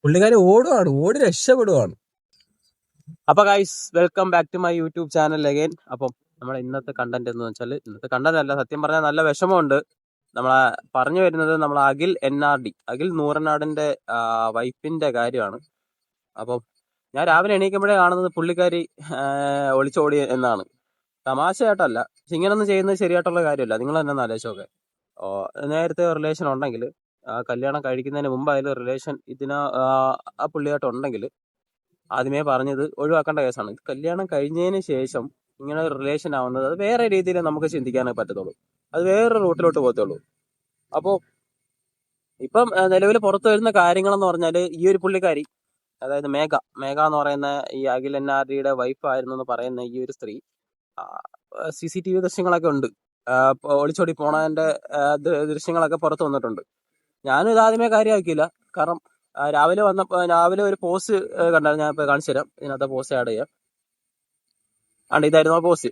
പുള്ളിക്കാരി ഓടുവാണ്, ഓടി രക്ഷപ്പെടുവാണ്. അപ്പൊ guys, welcome back to my YouTube channel again. അപ്പം നമ്മുടെ ഇന്നത്തെ കണ്ടന്റ് എന്ന് വെച്ചാൽ, ഇന്നത്തെ കണ്ടന്റ് അല്ല, സത്യം പറഞ്ഞാൽ നല്ല വിഷമമുണ്ട്. നമ്മളെ പറഞ്ഞു വരുന്നത് നമ്മളെ അഖിൽ NRD, അഖിൽ നൂറനാടിന്റെ വൈഫിന്റെ കാര്യമാണ്. അപ്പം ഞാൻ രാവിലെ എണീക്കുമ്പോഴേ കാണുന്നത് പുള്ളിക്കാരി ഒളിച്ചോടി എന്നാണ്. തമാശയായിട്ടല്ല, പക്ഷെ ഇങ്ങനൊന്നും ചെയ്യുന്നത് ശരിയായിട്ടുള്ള കാര്യമല്ല. നിങ്ങൾ തന്നെ ഒന്ന് ആലോചിച്ചോക്കെ. നേരത്തെ റിലേഷൻ ഉണ്ടെങ്കിൽ, കല്യാണം കഴിക്കുന്നതിന് മുമ്പായാലും റിലേഷൻ ആ പുള്ളിയായിട്ടുണ്ടെങ്കിൽ ആദ്യമേ പറഞ്ഞത് ഒഴിവാക്കേണ്ട കേസാണ്. ഇത് കല്യാണം കഴിഞ്ഞതിന് ശേഷം ഇങ്ങനെ റിലേഷൻ ആവുന്നത്, അത് വേറെ രീതിയിൽ നമുക്ക് ചിന്തിക്കാനേ പറ്റത്തുള്ളൂ. അത് വേറെ റൂട്ടിലോട്ട് പോകത്തുള്ളൂ. അപ്പോൾ ഇപ്പം നിലവിൽ പുറത്തു വരുന്ന കാര്യങ്ങളെന്ന് പറഞ്ഞാൽ, ഈ ഒരു പുള്ളിക്കാരി, അതായത് മേഘ എന്ന് പറയുന്ന ഈ അഖിൽ NRDയുടെ വൈഫ് ആയിരുന്നു എന്ന് പറയുന്ന ഈ ഒരു സ്ത്രീ, CCTV ദൃശ്യങ്ങളൊക്കെ ഉണ്ട്. ഒളിച്ചോടി പോണതിന്റെ ദൃശ്യങ്ങളൊക്കെ പുറത്തു വന്നിട്ടുണ്ട്. ഞാനും ഇതാദ്യമേ കാര്യമാക്കിയില്ല. കാരണം രാവിലെ ഒരു പോസ്റ്റ് കണ്ടായിരുന്നു. ഞാൻ ഇപ്പൊ കാണിച്ചു തരാം. ഇതിനകത്ത് പോസ്റ്റ് ആഡ് ചെയ്യാം. ഇതായിരുന്നു ആ പോസ്റ്റ്.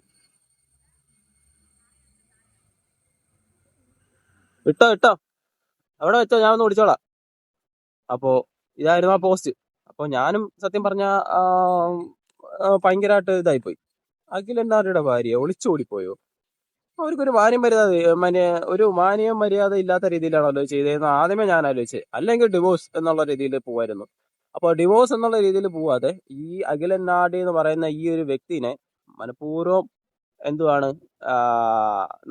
ഇട്ടോ അവിടെ വെച്ചോ, ഞാൻ ഒന്ന് ഓടിച്ചോളാം. അപ്പോ ഇതായിരുന്നു ആ പോസ്റ്റ്. അപ്പൊ ഞാനും സത്യം പറഞ്ഞ ഭയങ്കരമായിട്ട് ഇതായിപ്പോയി. അഖിൽ NRDയുടെ ഭാര്യ ഒളിച്ചോടിപ്പോയോ? അവർക്കൊരു മാന്യം മര്യാദ ഇല്ലാത്ത രീതിയിലാണല്ലോ ചെയ്തതെന്ന് ആദ്യമേ ഞാൻ ആലോചിച്ചത്. അല്ലെങ്കിൽ ഡിവോഴ്സ് എന്നുള്ള രീതിയിൽ പോവായിരുന്നു. അപ്പോൾ ഡിവോഴ്സ് എന്നുള്ള രീതിയിൽ പോവാതെ ഈ അഖിൽ NRD എന്ന് പറയുന്ന ഈ ഒരു വ്യക്തിനെ മനഃപൂർവ്വം എന്തുവാണ്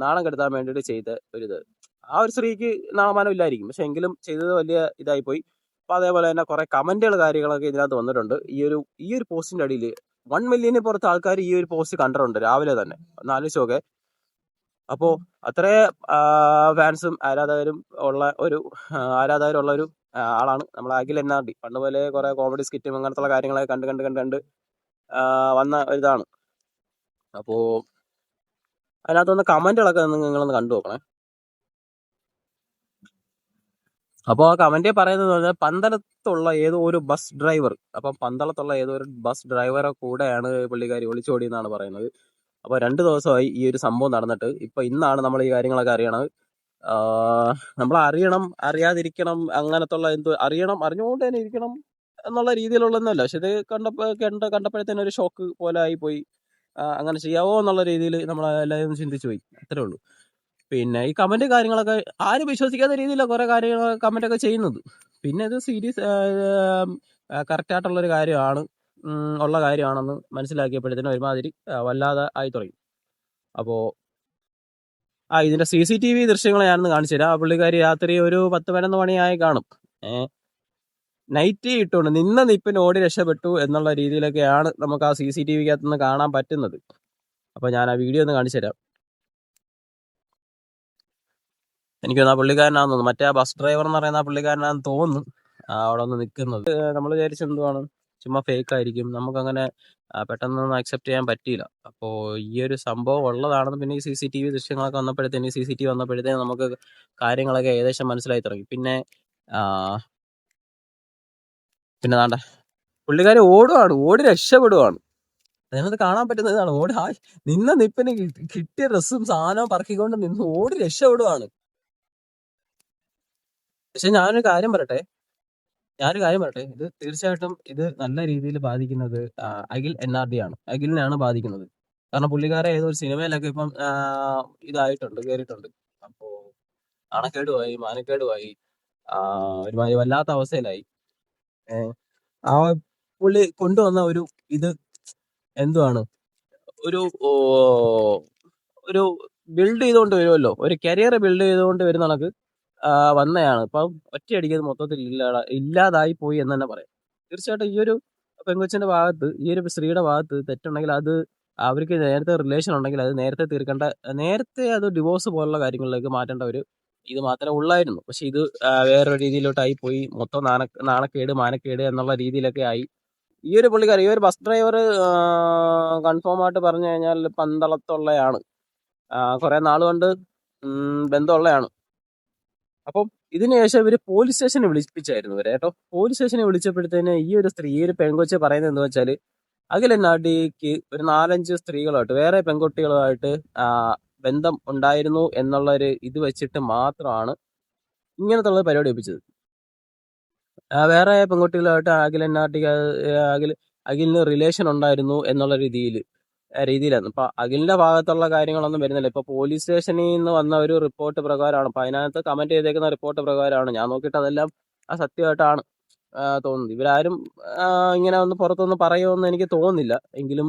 നാണം കെടുത്താൻ വേണ്ടിയിട്ട് ചെയ്ത ഒരിത്. ആ ഒരു സ്ത്രീക്ക് നാണമാനം ഇല്ലായിരിക്കും, പക്ഷെ എങ്കിലും ചെയ്തത് വലിയ ഇതായി പോയി. അപ്പൊ അതേപോലെ തന്നെ കുറെ കമന്റുകൾ കാര്യങ്ങളൊക്കെ ഇതിനകത്ത് വന്നിട്ടുണ്ട്. ഈ ഒരു പോസ്റ്റിന്റെ അടിയിൽ 1 മില്യന് പുറത്ത് ആൾക്കാർ ഈ ഒരു പോസ്റ്റ് കണ്ടിട്ടുണ്ട് രാവിലെ തന്നെ. ഒന്ന് ആലോചിച്ച് നോക്കെ. അപ്പോ അത്രേ ഫാൻസും ആരാധകരുള്ള ഒരു ആളാണ് നമ്മളെ അഖിൽ NRD. പണ്ട് പോലെ കുറെ കോമഡി സ്കിറ്റും അങ്ങനത്തുള്ള കാര്യങ്ങളൊക്കെ കണ്ട് വന്ന ഒരിതാണ്. അപ്പോ അതിനകത്തുനിന്ന് കമന്റുകളൊക്കെ നിങ്ങളൊന്ന് കണ്ടു നോക്കണേ. അപ്പോൾ ആ കമന്റ് പറയുന്നത് പറഞ്ഞാൽ, പന്തളത്തുള്ള ഏതോ ഒരു ബസ് ഡ്രൈവർ, പന്തളത്തുള്ള ഏതോ ഒരു ബസ് ഡ്രൈവറെ കൂടെയാണ് പുള്ളിക്കാരി ഒളിച്ചോടി എന്നാണ് പറയുന്നത്. അപ്പൊ 2 ദിവസമായി ഈ ഒരു സംഭവം നടന്നിട്ട്. ഇപ്പൊ ഇന്നാണ് നമ്മൾ ഈ കാര്യങ്ങളൊക്കെ അറിയണത്. നമ്മൾ അറിയാതിരിക്കണം, അങ്ങനത്തുള്ള അറിഞ്ഞുകൊണ്ട് തന്നെ ഇരിക്കണം എന്നുള്ള രീതിയിലുള്ളതൊന്നുമല്ല. പക്ഷെ ഇത് കണ്ടപ്പോഴത്തേനും ഒരു ഷോക്ക് പോലെ ആയിപ്പോയി. അങ്ങനെ ചെയ്യാവോ എന്നുള്ള രീതിയിൽ നമ്മൾ എല്ലാവരും ചിന്തിച്ചു പോയി. അത്രേ ഉള്ളൂ. പിന്നെ ഈ കമന്റ് കാര്യങ്ങളൊക്കെ ആരും വിശ്വസിക്കാത്ത രീതിയിലാണ് കുറെ കാര്യങ്ങൾ കമന്റ് ഒക്കെ ചെയ്യുന്നത്. പിന്നെ ഇത് സീരിയസ് കറക്റ്റ് ആയിട്ടുള്ള ഒരു കാര്യമാണ്, ഉള്ള കാര്യമാണെന്ന് മനസ്സിലാക്കിയപ്പോഴത്തേനും ഒരുമാതിരി വല്ലാതെ ആയി തുടങ്ങി. അപ്പോ ഇതിന്റെ CCTV ദൃശ്യങ്ങൾ ഞാനൊന്ന് കാണിച്ചു തരാം. ആ പുള്ളിക്കാരി രാത്രി ഒരു 10-11 മണിയായി കാണും. നൈറ്റ് ഇട്ടുകൊണ്ട് നിന്ന നിപ്പിന് ഓടി രക്ഷപ്പെട്ടു എന്നുള്ള രീതിയിലൊക്കെയാണ് നമുക്ക് ആ CCTVക്കകത്ത് നിന്ന് കാണാൻ പറ്റുന്നത്. അപ്പൊ ഞാൻ ആ വീഡിയോ ഒന്ന് കാണിച്ചു തരാം. എനിക്ക് തോന്നുന്നു ആ പുള്ളിക്കാരനാണെന്ന് തോന്നുന്നു. മറ്റേ ആ ബസ് ഡ്രൈവർ എന്ന് പറയുന്ന ആ പുള്ളിക്കാരനാണെന്ന് തോന്നുന്നു അവിടെ ഒന്ന് നിൽക്കുന്നത്. നമ്മൾ വിചാരിച്ച എന്തുവാണ്, ചുമ്മാ ഫേക്ക് ആയിരിക്കും. നമുക്കങ്ങനെ പെട്ടെന്നൊന്നും അക്സെപ്റ്റ് ചെയ്യാൻ പറ്റിയില്ല. അപ്പോൾ ഈ ഒരു സംഭവം ഉള്ളതാണെന്ന് പിന്നെ ഈ CCTV ദൃശ്യങ്ങളൊക്കെ വന്നപ്പോഴത്തേന്, CCTV വന്നപ്പോഴത്തേന് നമുക്ക് കാര്യങ്ങളൊക്കെ ഏകദേശം മനസ്സിലായി തുടങ്ങി. പിന്നെ വേണ്ട, പുള്ളിക്കാരി ഓടി രക്ഷപ്പെടുവാണ്. അതിനകത്ത് കാണാൻ പറ്റുന്ന ഇതാണ്. നിന്ന നിപ്പിന് കിട്ടിയ ഡ്രസ്സും സാധനവും പറക്കിക്കൊണ്ട് നിന്ന് ഓടി രക്ഷപ്പെടുവാണ്. പക്ഷെ ഞാനൊരു കാര്യം പറയട്ടെ, ഇത് തീർച്ചയായിട്ടും ഇത് നല്ല രീതിയിൽ ബാധിക്കുന്നത് അഖിൽ NRD ആണ്. അഖിലിനെയാണ് ബാധിക്കുന്നത്. കാരണം പുള്ളിക്കാരെ ഏതോ ഒരു സിനിമയിലൊക്കെ ഇപ്പം ഇതായിട്ടുണ്ട്, കയറിയിട്ടുണ്ട്. അപ്പോ നാണക്കേടുമായി, മാനക്കേടുമായി, ഒരുമാതിരി വല്ലാത്ത അവസ്ഥയിലായി. ആ പുള്ളി കൊണ്ടുവന്ന ഇത് എന്തുവാണ്, ഒരു ഒരു ബിൽഡ് ചെയ്തുകൊണ്ട് വരുമല്ലോ, ഒരു കരിയർ ബിൽഡ് ചെയ്തുകൊണ്ട് വരുന്ന കണക്ക് വന്നതാണ്. ഇപ്പം ഒറ്റയടിക്ക് മൊത്തത്തിൽ ഇല്ലാതായി പോയി എന്ന് തന്നെ പറയാം. തീർച്ചയായിട്ടും ഈ ഒരു പെങ്കൊച്ചിന്റെ ഭാഗത്ത്, ഈ ഒരു സ്ത്രീയുടെ ഭാഗത്ത് തെറ്റുണ്ടെങ്കിൽ, അത് അവർക്ക് നേരത്തെ റിലേഷൻ ഉണ്ടെങ്കിൽ അത് നേരത്തെ അത് ഡിവോഴ്സ് പോലുള്ള കാര്യങ്ങളിലേക്ക് മാറ്റേണ്ട ഒരു ഇത് മാത്രമേ ഉള്ളായിരുന്നു. പക്ഷെ ഇത് വേറൊരു രീതിയിലോട്ടായി പോയി. മൊത്തം നാണക്കേട്, മാനക്കേട് എന്നുള്ള രീതിയിലൊക്കെ ആയി. ഈ ഒരു പുള്ളിക്കാരൻ, ഈ ഒരു ബസ് ഡ്രൈവർ കൺഫേം ആയിട്ട് പറഞ്ഞു കഴിഞ്ഞാൽ പന്തളത്തുള്ളയാണ്. കുറെ നാളുകൊണ്ട് ബന്ധമുള്ളയാണ്. അപ്പം ഇതിനുശേഷം ഇവര് പോലീസ് സ്റ്റേഷനിൽ വിളിപ്പിച്ചായിരുന്നു ഇവരെ കേട്ടോ. പോലീസ് സ്റ്റേഷനിൽ വിളിച്ചപ്പോഴത്തേന് ഈ ഒരു സ്ത്രീ, ഈ ഒരു പെങ്കൊച്ച് പറയുന്നത് എന്താ വെച്ചാൽ, അഖിൽ NRDക്ക് ഒരു 4-5 സ്ത്രീകളുമായിട്ട്, വേറെ പെൺകുട്ടികളുമായിട്ട് ബന്ധം ഉണ്ടായിരുന്നു എന്നുള്ള ഒരു ഇത് വെച്ചിട്ട് മാത്രമാണ് ഇങ്ങനത്തുള്ള പരിപാടി ഒപ്പിച്ചത്. വേറെ പെൺകുട്ടികളുമായിട്ട് അഖിലിന് റിലേഷൻ ഉണ്ടായിരുന്നു എന്നുള്ള രീതിയിലായിരുന്നു. അപ്പൊ അഖിലിന്റെ ഭാഗത്തുള്ള കാര്യങ്ങളൊന്നും വരുന്നില്ല. ഇപ്പൊ പോലീസ് സ്റ്റേഷനിൽ നിന്ന് വന്ന ഒരു റിപ്പോർട്ട് പ്രകാരമാണ്, അപ്പൊ അതിനകത്ത് കമന്റ് ചെയ്തേക്കുന്ന റിപ്പോർട്ട് പ്രകാരമാണ്. ഞാൻ നോക്കിയിട്ട് അതെല്ലാം സത്യമായിട്ടാണ് തോന്നുന്നത്. ഇവരാരും ഇങ്ങനെ ഒന്ന് പുറത്തൊന്നും പറയുമെന്ന് എനിക്ക് തോന്നുന്നില്ല. എങ്കിലും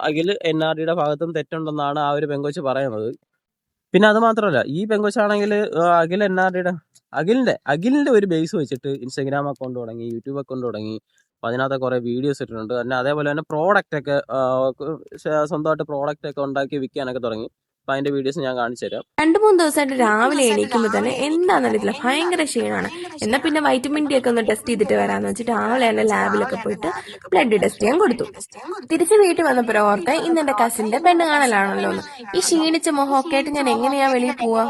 അഖിൽ NRDയുടെ ഭാഗത്തും തെറ്റുണ്ടെന്നാണ് ആ ഒരു പെങ്കൊച്ച് പറയുന്നത്. പിന്നെ അത് മാത്രമല്ല, ഈ പെങ്കൊച്ചാണെങ്കിൽ അഖിൽ NRDയുടെ അഖിലിന്റെ ഒരു ബേസ് വെച്ചിട്ട് ഇൻസ്റ്റാഗ്രാം അക്കൗണ്ട് തുടങ്ങി, യൂട്യൂബ് അക്കൗണ്ട് തുടങ്ങി. അപ്പൊ അതിനകത്ത് കുറെ വീഡിയോസ് ഇട്ടിട്ടുണ്ട്. അതേപോലെ തന്നെ പ്രോഡക്റ്റ് ഒക്കെ സ്വന്തമായിട്ട് പ്രോഡക്റ്റ് ഒക്കെ ഉണ്ടാക്കി വിൽക്കാനൊക്കെ തുടങ്ങി. അപ്പൊ അതിന്റെ വീഡിയോസ് ഞാൻ കാണിച്ചു തരാം. 2-3 ദിവസമായിട്ട് രാവിലെ എണീക്കുമ്പോൾ തന്നെ എന്താണെന്നറിയത്തില്ല, ഭയങ്കര ക്ഷീണമാണ്. എന്നാൽ പിന്നെ വൈറ്റമിൻ ഡി ഒക്കെ ഒന്ന് ടെസ്റ്റ് ചെയ്തിട്ട് വരാമെന്ന് വെച്ചിട്ട് രാവിലെ തന്നെ ലാബിലൊക്കെ പോയിട്ട് ബ്ലഡ് ടെസ്റ്റ് ചെയ്യാൻ കൊടുത്തു. തിരിച്ച് വീട്ടിൽ വന്നപ്പോൾ ഓർത്തെ ഇന്ന് എന്റെ കസിന്റെ പെണ്ണ് കാണലാണല്ലോ എന്ന്. ഈ ക്ഷീണിച്ച മുഖമൊക്കെ ആയിട്ട് ഞാൻ എങ്ങനെയാ വെളിയിൽ പോവാ?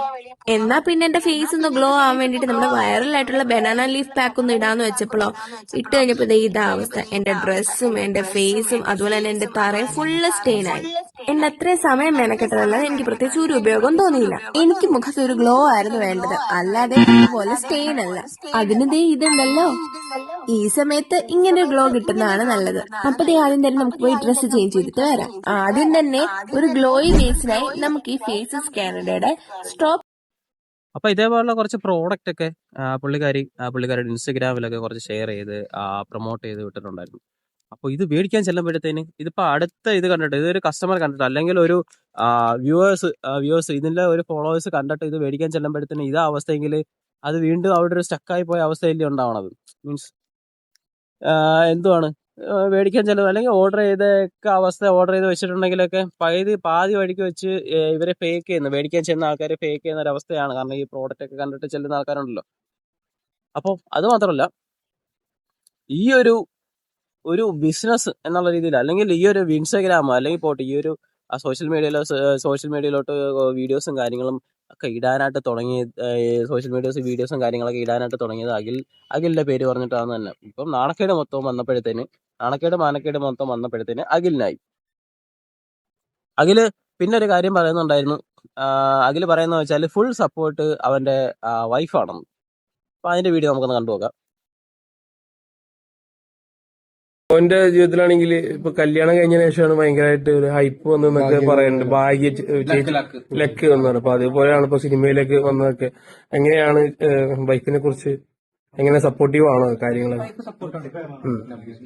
എന്നാ പിന്നെ എന്റെ ഫേസ് ഒന്ന് ഗ്ലോ ആവാൻ വേണ്ടിയിട്ട് നമ്മുടെ വൈറലായിട്ടുള്ള ബനാന ലീഫ് പാക്ക് ഒന്ന് ഇടാന്ന് വെച്ചപ്പോഴോ ഇട്ട് കഴിഞ്ഞപ്പോൾ ഇതാ അവസ്ഥ. എന്റെ ഡ്രസ്സും എന്റെ ഫേസും അതുപോലെ തന്നെ എന്റെ തറയും ഫുള്ള് സ്റ്റെയിൻ ആയി. എന്നെ അത്രയും സമയം മെനക്കെട്ടതല്ലാതെ എനിക്ക് പ്രത്യേകിച്ച് ഒരു ഉപയോഗം തോന്നിയില്ല. എനിക്ക് മുഖത്ത് ഒരു ഗ്ലോ ആയിരുന്നു വേണ്ടത്, അല്ലാതെ ഇതുപോലെ സ്റ്റെയിൻ അല്ല. അതിന് ദേ ഇതുണ്ടല്ലോ, ഈ സമയത്ത് ഇങ്ങനെ ഗ്ലോ കിട്ടുന്നതാണ് നല്ലത്. അപ്പൊ ആദ്യം തന്നെ നമുക്ക് പോയി ഡ്രസ്സ് ചേഞ്ച് ചെയ്തിട്ട് വരാം. ആദ്യം തന്നെ ഒരു ഗ്ലോയി ഫേസിനായി നമുക്ക് ഈ ഫേസസ് കാനഡയുടെ സ്റ്റോപ്പ്. അപ്പൊ ഇതേപോലുള്ള കുറച്ച് പ്രോഡക്റ്റ് ഒക്കെ പുള്ളിക്കാരുടെ ഇൻസ്റ്റഗ്രാമിലൊക്കെ കുറച്ച് ഷെയർ ചെയ്ത് പ്രൊമോട്ട് ചെയ്ത് വിട്ടിട്ടുണ്ടായിരുന്നു. അപ്പൊ ഇത് മേടിക്കാൻ ചെല്ലുമ്പോഴത്തേന് ഇതിപ്പോ അടുത്ത ഇത് കണ്ടിട്ട്, ഇതൊരു കസ്റ്റമർ കണ്ടിട്ട്, അല്ലെങ്കിൽ ഒരു വ്യൂവേഴ്സ് ഇതിന്റെ ഒരു ഫോളോവേഴ്സ് കണ്ടിട്ട് ഇത് മേടിക്കാൻ ചെല്ലുമ്പോഴത്തേന് ഇതാ അവസ്ഥയെങ്കിൽ അത് വീണ്ടും അവിടെ ഒരു സ്റ്റക്കായി പോയ അവസ്ഥയല്ലേ ഉണ്ടാവണത്. മീൻസ് എന്തുവാണ് മേടിക്കാൻ ചെല്ലുന്നത്, അല്ലെങ്കിൽ ഓർഡർ ചെയ്ത് വെച്ചിട്ടുണ്ടെങ്കിലൊക്കെ പാതി വഴിക്ക് വെച്ച് ഇവരെ ഫേക്ക് ചെയ്യുന്നു, മേടിക്കാൻ ചെല്ലുന്ന ആൾക്കാരെ ഫേക്ക് ചെയ്യുന്ന ഒരു അവസ്ഥയാണ്. കാരണം ഈ പ്രോഡക്റ്റ് ഒക്കെ കണ്ടിട്ട് ചെല്ലുന്ന ആൾക്കാരുണ്ടല്ലോ. അപ്പോൾ അത് മാത്രമല്ല, ഈ ഒരു ബിസിനസ് എന്നുള്ള രീതിയിൽ, അല്ലെങ്കിൽ ഈ ഒരു ഇൻസ്റ്റാഗ്രാം അല്ലെങ്കിൽ പോട്ടെ ഈ ഒരു സോഷ്യൽ മീഡിയയിലോട്ട് വീഡിയോസും കാര്യങ്ങളും ഒക്കെ ഇടാനായിട്ട് തുടങ്ങിയത്, വീഡിയോസും കാര്യങ്ങളൊക്കെ ഇടാനായിട്ട് തുടങ്ങിയത് അഖിലിന്റെ പേര് പറഞ്ഞിട്ടാണ് തന്നെ. ഇപ്പം നാണക്കേട് മാനക്കേട് മൊത്തം വന്നപ്പോഴത്തേന് അഖിലിനായി. അഖില് പിന്നെ ഒരു കാര്യം പറയുന്നുണ്ടായിരുന്നു. അഖില് പറയുന്നത് വെച്ചാൽ ഫുൾ സപ്പോർട്ട് അവന്റെ വൈഫാണെന്ന്. അപ്പൊ അതിന്റെ വീഡിയോ നമുക്കൊന്ന് കണ്ടുപോകാം. അവന്റെ ജീവിതത്തിലാണെങ്കിൽ ഇപ്പൊ കല്യാണം കഴിഞ്ഞ ശേഷമാണ് ഭയങ്കരമായിട്ട് ഒരു ഹൈപ്പ് വന്നതെന്നൊക്കെ പറയുന്നുണ്ട്. ലക്ക് വന്നതാണ്. അപ്പൊ അതേപോലെയാണ് ഇപ്പൊ സിനിമയിലേക്ക് വന്നതൊക്കെ. എങ്ങനെയാണ് വൈഫിനെ കുറിച്ച്, എങ്ങനെ സപ്പോർട്ടീവ് ആണോ കാര്യങ്ങളൊക്കെ?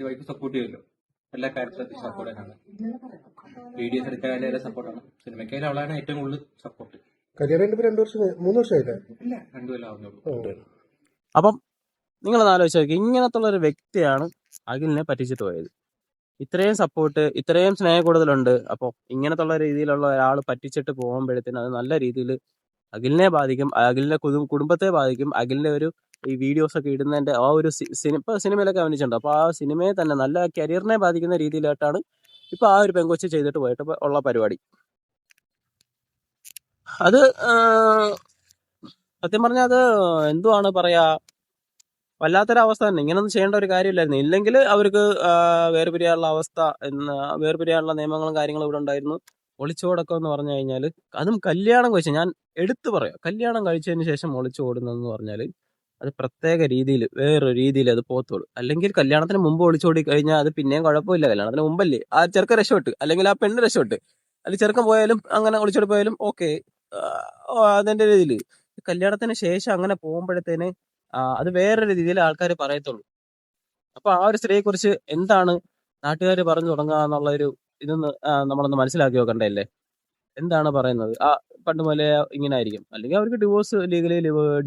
വൈഫ് സപ്പോർട്ട് ചെയ്യുമല്ലോ, എല്ലാ കാര്യത്തിലും സപ്പോർട്ടാണ്. വീഡിയോസ് എടുക്കാൻ സപ്പോർട്ടാണ്. സിനിമയ്ക്കായാലും അവളാണ് ഏറ്റവും കൂടുതൽ സപ്പോർട്ട്. കല്യാണം 3 വർഷമായില്ലേ? 2 കൊല്ലം ആവുന്നുള്ളൂ. അപ്പം നിങ്ങളൊന്ന് ആലോചിച്ച് നോക്കി, ഇങ്ങനത്തുള്ള ഒരു വ്യക്തിയാണ് അഖിലിനെ പറ്റിച്ചിട്ട് പോയത്. ഇത്രയും സപ്പോർട്ട്, ഇത്രയും സ്നേഹം കൂടുതലുണ്ട്. അപ്പോൾ ഇങ്ങനത്തുള്ള രീതിയിലുള്ള ഒരാൾ പറ്റിച്ചിട്ട് പോകുമ്പോഴത്തേന് അത് നല്ല രീതിയിൽ അഖിലിനെ ബാധിക്കും, അഖിലിന്റെ കുടുംബത്തെ ബാധിക്കും. അഖിലിന്റെ ഈ വീഡിയോസ് ഒക്കെ ഇടുന്നതിന്റെ ആ ഒരു സിനിമയിലൊക്കെ അഭിനയിച്ചിട്ടുണ്ട്. അപ്പോൾ ആ സിനിമയെ തന്നെ നല്ല കരിയറിനെ ബാധിക്കുന്ന രീതിയിലായിട്ടാണ് ഇപ്പൊ ആ ഒരു പെങ്കൊച്ച് ചെയ്തിട്ട് പോയിട്ട് ഉള്ള പരിപാടി. അത് സത്യം പറഞ്ഞാൽ അത് എന്തുവാണ് പറയാ, വല്ലാത്തൊരവസ്ഥ തന്നെ. ഇങ്ങനൊന്നും ചെയ്യേണ്ട ഒരു കാര്യമില്ലായിരുന്നു. ഇല്ലെങ്കിൽ അവർക്ക് വേർപിരിയാനുള്ള നിയമങ്ങളും കാര്യങ്ങളും ഇവിടെ ഉണ്ടായിരുന്നു. ഒളിച്ചോടക്കം എന്ന് പറഞ്ഞു കഴിഞ്ഞാൽ, അതും കല്യാണം കഴിച്ച്, ഞാൻ എടുത്തു പറയാം, കല്യാണം കഴിച്ചതിന് ശേഷം ഒളിച്ചോടുന്നതെന്ന് പറഞ്ഞാൽ അത് പ്രത്യേക രീതിയിൽ, വേറൊരു രീതിയിൽ അത് പോത്തുള്ളൂ. അല്ലെങ്കിൽ കല്യാണത്തിന് മുമ്പ് ഒളിച്ചോടി കഴിഞ്ഞാൽ അത് പിന്നെയും കുഴപ്പമില്ല. കല്യാണത്തിന് മുമ്പല്ലേ ആ ചെറുക്കൻ രക്ഷപ്പെട്ട്, അല്ലെങ്കിൽ ആ പെണ്ണ് രക്ഷപ്പെട്ട്, അത് ചെറുക്കൻ പോയാലും അങ്ങനെ ഒളിച്ചോടി പോയാലും ഓക്കെ, അതിന്റെ രീതിയിൽ. കല്യാണത്തിന് ശേഷം അങ്ങനെ പോകുമ്പോഴത്തേന് അത് വേറൊരു രീതിയിൽ ആൾക്കാർ പറയത്തുള്ളൂ. അപ്പൊ ആ ഒരു സ്ത്രീയെ കുറിച്ച് എന്താണ് നാട്ടുകാർ പറഞ്ഞു തുടങ്ങുക എന്നുള്ള ഒരു ഇതൊന്ന് നമ്മളൊന്ന് മനസ്സിലാക്കി നോക്കണ്ടല്ലേ. എന്താണ് പറയുന്നത്? പണ്ട് മുതലേ ഇങ്ങനെ ആയിരിക്കും, അല്ലെങ്കിൽ അവർക്ക് ലീഗലി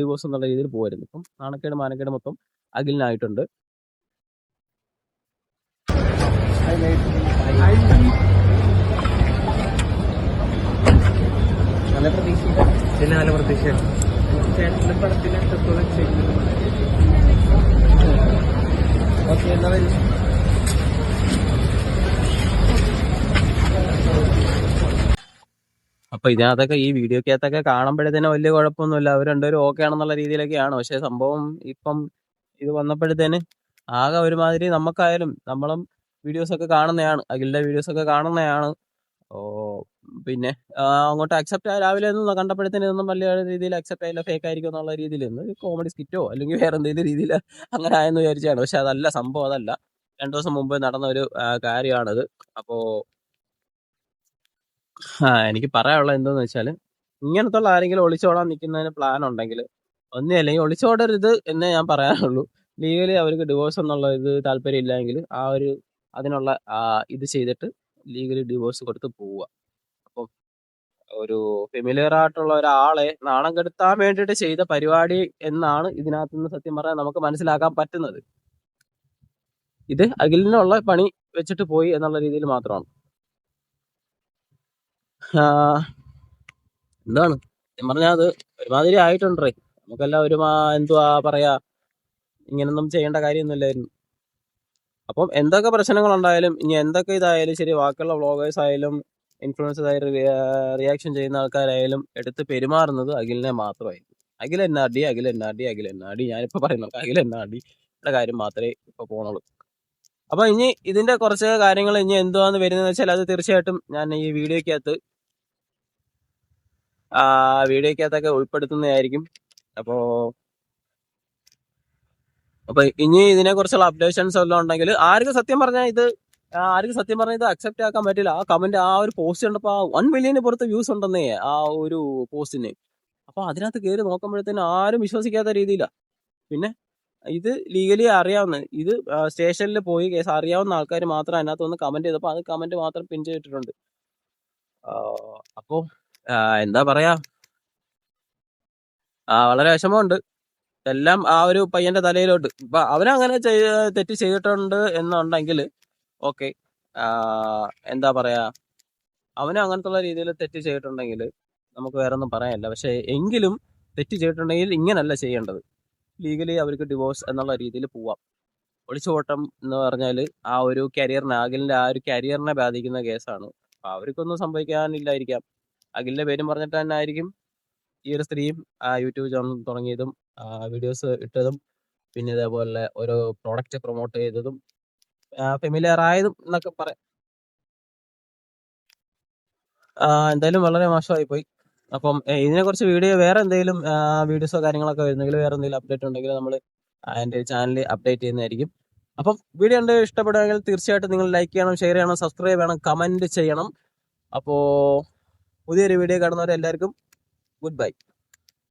ഡിവോഴ്സ് എന്നുള്ള രീതിയിൽ പോയിരുന്നു. ഇപ്പം നാണക്കേട് മാനക്കേട് മൊത്തം അഖിലിനായിട്ടുണ്ട്. നല്ല പ്രതീക്ഷ. അപ്പൊ ഇതിനകത്തൊക്കെ ഈ വീഡിയോക്കകത്തൊക്കെ കാണുമ്പോഴത്തേനും വലിയ കുഴപ്പമൊന്നുമില്ല, അവർ രണ്ടുപേരും ഓക്കെ ആണെന്നുള്ള രീതിയിലൊക്കെയാണ്. പക്ഷെ സംഭവം ഇപ്പം ഇത് വന്നപ്പോഴത്തേന് ആകെ ഒരുമാതിരി, നമ്മളും വീഡിയോസ് ഒക്കെ കാണുന്നതാണ്, അഖിലിന്റെ വീഡിയോസ് ഒക്കെ കാണുന്നതാണ്. പിന്നെ അങ്ങോട്ട് അക്സെപ്റ്റ് രാവിലെ ഒന്നും കണ്ടപ്പോഴത്തേനും ഇതൊന്നും വലിയ രീതിയിൽ അക്സെപ്റ്റ് ആയില്ല, ഫേക്ക് ആയിരിക്കും എന്നുള്ള രീതിയിൽ ഒരു കോമഡി സ്കിറ്റോ അല്ലെങ്കിൽ വേറെ എന്തെങ്കിലും രീതിയിൽ അങ്ങനെ ആയെന്ന് വിചാരിച്ചാണ്. പക്ഷെ അതല്ല സംഭവം, അതല്ല. 2 ദിവസം മുമ്പ് നടന്ന ഒരു കാര്യമാണത്. അപ്പോൾ എനിക്ക് പറയാനുള്ളത് എന്താന്ന് വെച്ചാൽ, ഇങ്ങനത്തുള്ള ആരെങ്കിലും ഒളിച്ചോടാൻ നിൽക്കുന്നതിന് പ്ലാൻ ഉണ്ടെങ്കിൽ ഒന്നുമല്ലെങ്കിൽ ഒളിച്ചോടരുത് എന്നേ ഞാൻ പറയാനുള്ളൂ. ലീഗലി അവർക്ക് ഡിവോഴ്സ് എന്നുള്ള ഇത് താല്പര്യം ഇല്ലെങ്കിൽ അതിനുള്ള ഇത് ചെയ്തിട്ട് ലീഗലി ഡിവോഴ്സ് കൊടുത്ത് പോവുക. അപ്പം ഒരു ഫെമിലിയർ ആയിട്ടുള്ള ഒരാളെ നാണം കെടുത്താൻ വേണ്ടിയിട്ട് ചെയ്ത പരിപാടി എന്നാണ് ഇതിനകത്ത് നിന്ന് സത്യം പറയാൻ നമുക്ക് മനസ്സിലാക്കാൻ പറ്റുന്നത്. ഇത് അഖിലിനുള്ള പണി വെച്ചിട്ട് പോയി എന്നുള്ള രീതിയിൽ മാത്രമാണ്. എന്താണ് ഞാൻ പറഞ്ഞാൽ, അത് ഒരുമാതിരി ആയിട്ടുണ്ടേ. നമുക്കെല്ലാം എന്തുവാ പറയാ, ഇങ്ങനൊന്നും ചെയ്യേണ്ട കാര്യമൊന്നുമില്ലായിരുന്നു. അപ്പം എന്തൊക്കെ പ്രശ്നങ്ങളുണ്ടായാലും ഇനി എന്തൊക്കെ ഇതായാലും ശരി, ബാക്കിയുള്ള വ്ളോഗേഴ്സ് ആയാലും ഇൻഫ്ലുവൻസേഴ്സ് ആയാലും റിയാക്ഷൻ ചെയ്യുന്ന ആൾക്കാരായാലും എടുത്ത് പെരുമാറുന്നത് അഖിലിനെ മാത്രമായിരിക്കും. അഖിൽ എന്നാടി, അഖിൽ എന്നാടി, അഖിൽ എന്നാടി. ഞാനിപ്പോൾ പറയുന്നത് അഖിൽ എന്നാടിയുടെ കാര്യം മാത്രമേ ഇപ്പോൾ പോണുള്ളൂ. അപ്പൊ ഇനി ഇതിന്റെ കുറച്ച് കാര്യങ്ങൾ ഇനി എന്തുവാന്ന് വരുന്നതെന്ന് വെച്ചാൽ, അത് തീർച്ചയായിട്ടും ഞാൻ ഈ വീഡിയോക്കകത്തൊക്കെ ഉൾപ്പെടുത്തുന്നതായിരിക്കും. അപ്പോ ഇനി ഇതിനെ കുറിച്ചുള്ള അപ്ഡേഷൻസ് എല്ലാം ഉണ്ടെങ്കിൽ ആർക്കും സത്യം പറഞ്ഞാൽ ഇത് അക്സെപ്റ്റ് ആക്കാൻ പറ്റില്ല. ആ കമന്റ്, ആ ഒരു പോസ്റ്റ് കണ്ടപ്പോൾ 1 മില്യന് പുറത്ത് വ്യൂസ് ഉണ്ടെന്നേ ആ ഒരു പോസ്റ്റിന്. അപ്പൊ അതിനകത്ത് കയറി നോക്കുമ്പോഴത്തേനും ആരും വിശ്വസിക്കാത്ത രീതിയിലാണ്. പിന്നെ ഇത് ലീഗലി അറിയാവുന്ന, ഇത് സ്റ്റേഷനിൽ പോയി കേസ് അറിയാവുന്ന ആൾക്കാർ മാത്രം അതിനകത്ത് ഒന്ന് കമന്റ് ചെയ്തപ്പോൾ അത് കമന്റ് മാത്രം പിൻ ചെയ്തിട്ടുണ്ട്. അപ്പോ എന്താ പറയാ, വളരെ വിഷമമുണ്ട്. എല്ലാം ആ ഒരു പയ്യന്റെ തലയിലോട്ട്. ഇപ്പൊ അവനങ്ങനെ തെറ്റ് ചെയ്തിട്ടുണ്ട് എന്നുണ്ടെങ്കിൽ ഓക്കെ, എന്താ പറയാ, അവന് അങ്ങനത്തുള്ള രീതിയിൽ തെറ്റ് ചെയ്തിട്ടുണ്ടെങ്കിൽ നമുക്ക് വേറെ ഒന്നും പറയാനില്ല. പക്ഷെ എങ്കിലും തെറ്റ് ചെയ്തിട്ടുണ്ടെങ്കിൽ ഇങ്ങനല്ല ചെയ്യേണ്ടത്. ലീഗലി അവർക്ക് ഡിവോഴ്സ് എന്നുള്ള രീതിയിൽ പോവാം. ഒളിച്ചോട്ടം എന്ന് പറഞ്ഞാൽ ആ ഒരു അഖിലിന്റെ ആ ഒരു കരിയറിനെ ബാധിക്കുന്ന കേസാണ്. അപ്പൊ അവർക്കൊന്നും സംഭവിക്കാനില്ലായിരിക്കാം. അഖിലിന്റെ പേരും പറഞ്ഞിട്ട് തന്നെ ആയിരിക്കും ഈ ഒരു സ്ത്രീയും യൂട്യൂബ് ചാനൽ തുടങ്ങിയതും വീഡിയോസ് ഇട്ടതും പിന്നെ ഇതേപോലെ ഓരോ പ്രോഡക്റ്റ് പ്രൊമോട്ട് ചെയ്തതും ഫെമിലിയർ ആയതും എന്നൊക്കെ പറയാം. എന്തായാലും വളരെ മോശമായി പോയി. അപ്പം ഇതിനെക്കുറിച്ച് വേറെ എന്തെങ്കിലും വീഡിയോസോ കാര്യങ്ങളൊക്കെ വരുന്നെങ്കിൽ, വേറെ എന്തെങ്കിലും അപ്ഡേറ്റ് ഉണ്ടെങ്കിൽ നമ്മൾ എൻ്റെ ചാനലിൽ അപ്ഡേറ്റ് ചെയ്യുന്നതായിരിക്കും. അപ്പം വീഡിയോ ഇഷ്ടപ്പെടുമെങ്കിൽ തീർച്ചയായിട്ടും നിങ്ങൾ ലൈക്ക് ചെയ്യണം, ഷെയർ ചെയ്യണം, സബ്സ്ക്രൈബ് ചെയ്യണം, കമൻറ്റ് ചെയ്യണം. അപ്പോൾ പുതിയൊരു വീഡിയോ കാണുന്നവരെല്ലാവർക്കും ഗുഡ് ബൈ.